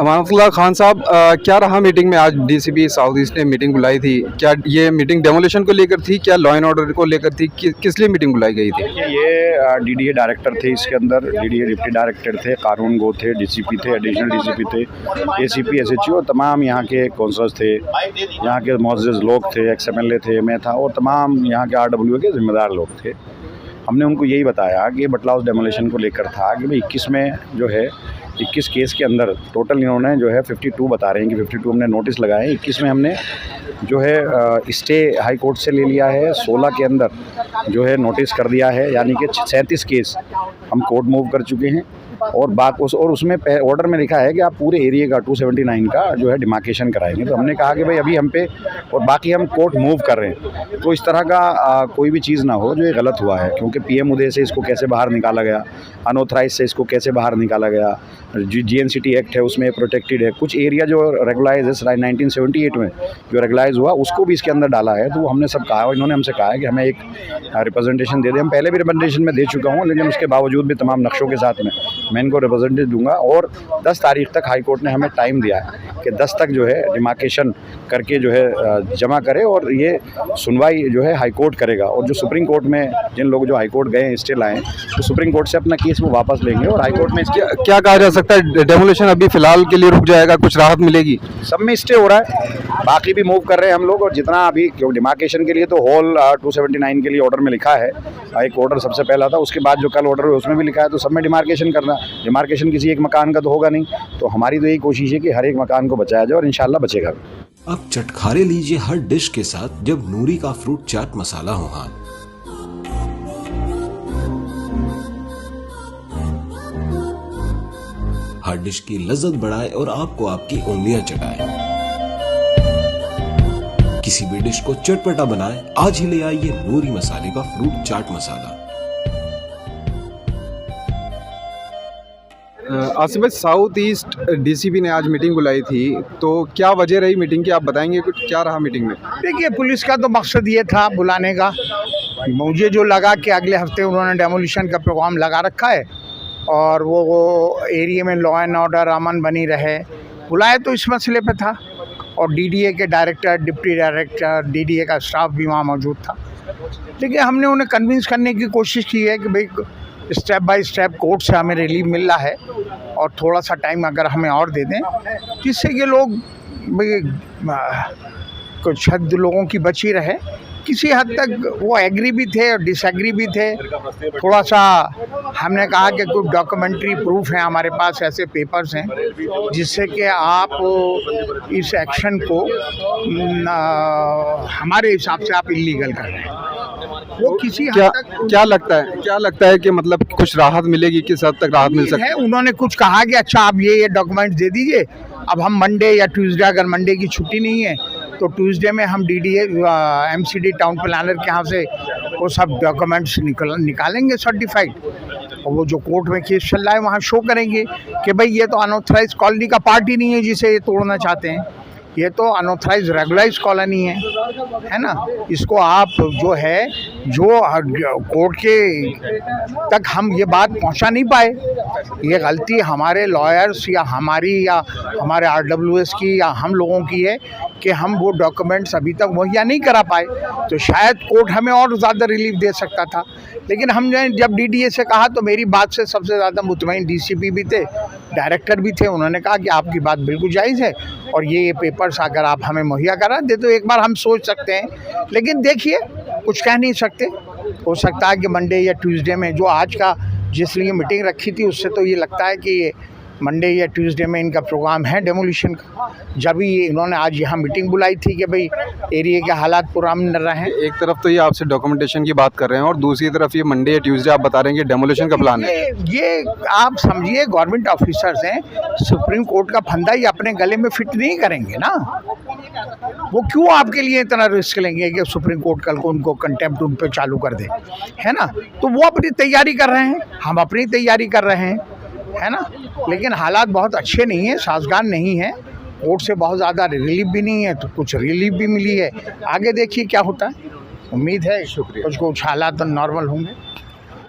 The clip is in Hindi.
अमानुल्लाह खान साहब, क्या रहा मीटिंग में? आज डीसीपी साउथ ईस्ट ने मीटिंग बुलाई थी। क्या ये मीटिंग डेमोलिशन को लेकर थी, क्या लॉ एंड ऑर्डर को लेकर थी, किस लिए मीटिंग बुलाई गई थी? ये डीडीए डायरेक्टर थे, इसके अंदर डीडीए डिप्टी डायरेक्टर थे, कानून गो थे, डीसीपी थे, एडिशनल डीसीपी थे, एसीपी, एसएचओ, तमाम यहाँ के काउंसलर्स थे, यहाँ के मुअज़्ज़िज़ लोग थे, एक्स-एमएलए थे, मैं था, और तमाम यहाँ के आरडब्ल्यू के ज़िम्मेदार लोग थे। हमने उनको यही बताया कि बटला हाउस डेमोलिशन को लेकर था कि भाई 21 में जो है 21 केस के अंदर टोटल इन्होंने जो है 52 बता रहे हैं कि 52 हमने नोटिस लगाए हैं। 21 में हमने जो है स्टे हाई कोर्ट से ले लिया है, 16 के अंदर जो है नोटिस कर दिया है, यानी कि 37 केस हम कोर्ट मूव कर चुके हैं। और उसमें ऑर्डर में लिखा है कि आप पूरे एरिया का 279 का जो है डिमार्केशन कराएंगे। तो हमने कहा कि भाई अभी हम पे और बाकी हम कोर्ट मूव कर रहे हैं, तो इस तरह का कोई भी चीज़ ना हो जो ये गलत हुआ है, क्योंकि पीएम उदय से इसको कैसे बाहर निकाला गया, अनऑथराइज से इसको कैसे बाहर निकाला गया, जीएनसीटी एक्ट है उसमें प्रोटेक्टेड है, कुछ एरिया जो रेगुलाइज है 1978 में जो रेगुलाइज हुआ उसको भी इसके अंदर डाला है। तो हमने सब कहा, इन्होंने हमसे कहा है कि हमें एक रिप्रेजेंटेशन दे दें। हम पहले भी रिप्रेजेंटेशन में दे चुका हूँ, लेकिन उसके बावजूद भी तमाम नक्शों के साथ में मैं इनको रिप्रेजेंटेशन दूंगा। और 10 तारीख तक हाई कोर्ट ने हमें टाइम दिया है कि 10 तक जो है डिमार्केशन करके जो है जमा करे, और ये सुनवाई जो है हाई कोर्ट करेगा। और जो सुप्रीम कोर्ट में जिन लोग जो हाई कोर्ट गए स्टे लाए, तो सुप्रीम कोर्ट से अपना केस वो वापस लेंगे। और हाई कोर्ट में क्या कहा जा सकता है, डेमोलिशन अभी फिलहाल के लिए रुक जाएगा, कुछ राहत मिलेगी? सब में स्टे हो रहा है, बाकी भी मूव कर रहे हैं हम लोग। और जितना अभी क्यों डिमार्केशन के लिए तो होल 279 के लिए ऑर्डर में लिखा है, एक ऑर्डर सबसे पहला था, उसके बाद जो कल ऑर्डर हुआ उसमें भी लिखा है, तो सब में डिमार्केशन करना। डिमार्केशन किसी एक मकान का तो होगा नहीं, तो हमारी तो यही कोशिश है कि हर एक मकान को बचाया जाए, और इंशाल्लाह बचेगा। अब चटखारे लीजिए हर डिश के साथ जब नूरी का फ्रूट चाट मसाला हो हाथ। हर डिश की लज्जत बढ़ाए और आपको आपकी उंगलियां चटाए। किसी भी डिश को चटपटा बनाए, आज ही ले आइए नूरी मसाले का फ्रूट चाट मसाला। आसिफ भाई, साउथ ईस्ट डीसीपी ने आज मीटिंग बुलाई थी, तो क्या वजह रही मीटिंग की, आप बताएंगे कुछ? क्या रहा मीटिंग में? देखिए, पुलिस का तो मकसद ये था बुलाने का। मुझे जो लगा कि अगले हफ्ते उन्होंने डेमोलिशन का प्रोग्राम लगा रखा है और वो एरिया में लॉ एंड ऑर्डर अमन बनी रहे, बुलाए तो इस मसले पे था। और डीडीए के डायरेक्टर, डिप्टी डायरेक्टर, डीडीए का स्टाफ भी वहाँ मौजूद था। लेकिन हमने उन्हें कन्विंस करने की कोशिश की है कि भाई स्टेप बाय स्टेप कोर्ट से हमें रिलीफ मिल रहा है, और थोड़ा सा टाइम अगर हमें और दे दें, जिससे ये लोग कुछ हद लोगों की बची रहे। किसी हद तक वो एग्री भी थे और डिसएग्री भी थे। थोड़ा सा हमने कहा कि कुछ डॉक्यूमेंट्री प्रूफ है हमारे पास, ऐसे पेपर्स हैं जिससे कि आप इस एक्शन को हमारे हिसाब से आप इलीगल कर रहे हैं। वो किसी हद तक क्या लगता है कि मतलब कुछ राहत मिलेगी, किस हद तक राहत मिल सकती है? उन्होंने कुछ कहा कि अच्छा आप ये डॉक्यूमेंट्स दे दीजिए, अब हम मंडे या ट्यूसडे, अगर मंडे की छुट्टी नहीं है तो ट्यूसडे में हम डीडीए एमसीडी टाउन प्लानर के यहाँ से वो सब डॉक्यूमेंट्स निकालेंगे सर्टिफाइड, और वो जो कोर्ट में केस चल रहा है वहाँ शो करेंगे कि भाई ये तो अनऑथराइज कॉलोनी का पार्ट ही नहीं है जिसे ये तोड़ना चाहते हैं, ये तो अनऑथराइज रेगुलाइज कॉलोनी है ना। इसको आप जो है जो कोर्ट के तक हम ये बात पहुंचा नहीं पाए, ये गलती हमारे लॉयर्स या हमारे आरडब्ल्यूएस की या हम लोगों की है कि हम वो डॉक्यूमेंट्स अभी तक मुहैया नहीं करा पाए। तो शायद कोर्ट हमें और ज़्यादा रिलीफ दे सकता था, लेकिन हमने जब डीडीए से कहा तो मेरी बात से सबसे ज़्यादा मुतमईन डीसीपी भी थे, डायरेक्टर भी थे। उन्होंने कहा कि आपकी बात बिल्कुल जायज़ है, और ये पेपर्स अगर आप हमें मुहैया करा दे तो एक बार हम सोच सकते हैं। लेकिन देखिए, कुछ कह नहीं सकते, हो सकता है कि मंडे या ट्यूसडे में, जो आज का जिस लिए मीटिंग रखी थी उससे तो ये लगता है कि मंडे या ट्यूसडे में इनका प्रोग्राम है डेमोलिशन का। जब भी इन्होंने आज यहाँ मीटिंग बुलाई थी कि भाई एरिया के हालात पुराने रहें। एक तरफ तो ये आपसे डॉक्यूमेंटेशन की बात कर रहे हैं, और दूसरी तरफ ये मंडे या ट्यूसडे आप बता रहे हैं कि डेमोलिशन का प्लान है। ये आप समझिए, गवर्नमेंट ऑफिसर्स हैं, सुप्रीम कोर्ट का फंदा ये अपने गले में फिट नहीं करेंगे ना। वो क्यों आपके लिए इतना रिस्क लेंगे कि सुप्रीम कोर्ट कल को उनको कंटेम्प्ट उन पर चालू कर दे, है ना। तो वो अपनी तैयारी कर रहे हैं, हम अपनी तैयारी कर रहे हैं, है ना। लेकिन हालात बहुत अच्छे नहीं हैं, साजगार नहीं है। कोर्ट से बहुत ज़्यादा रिलीफ भी नहीं है, तो कुछ रिलीफ भी मिली है। आगे देखिए क्या होता है, उम्मीद है कुछ हालात नॉर्मल होंगे।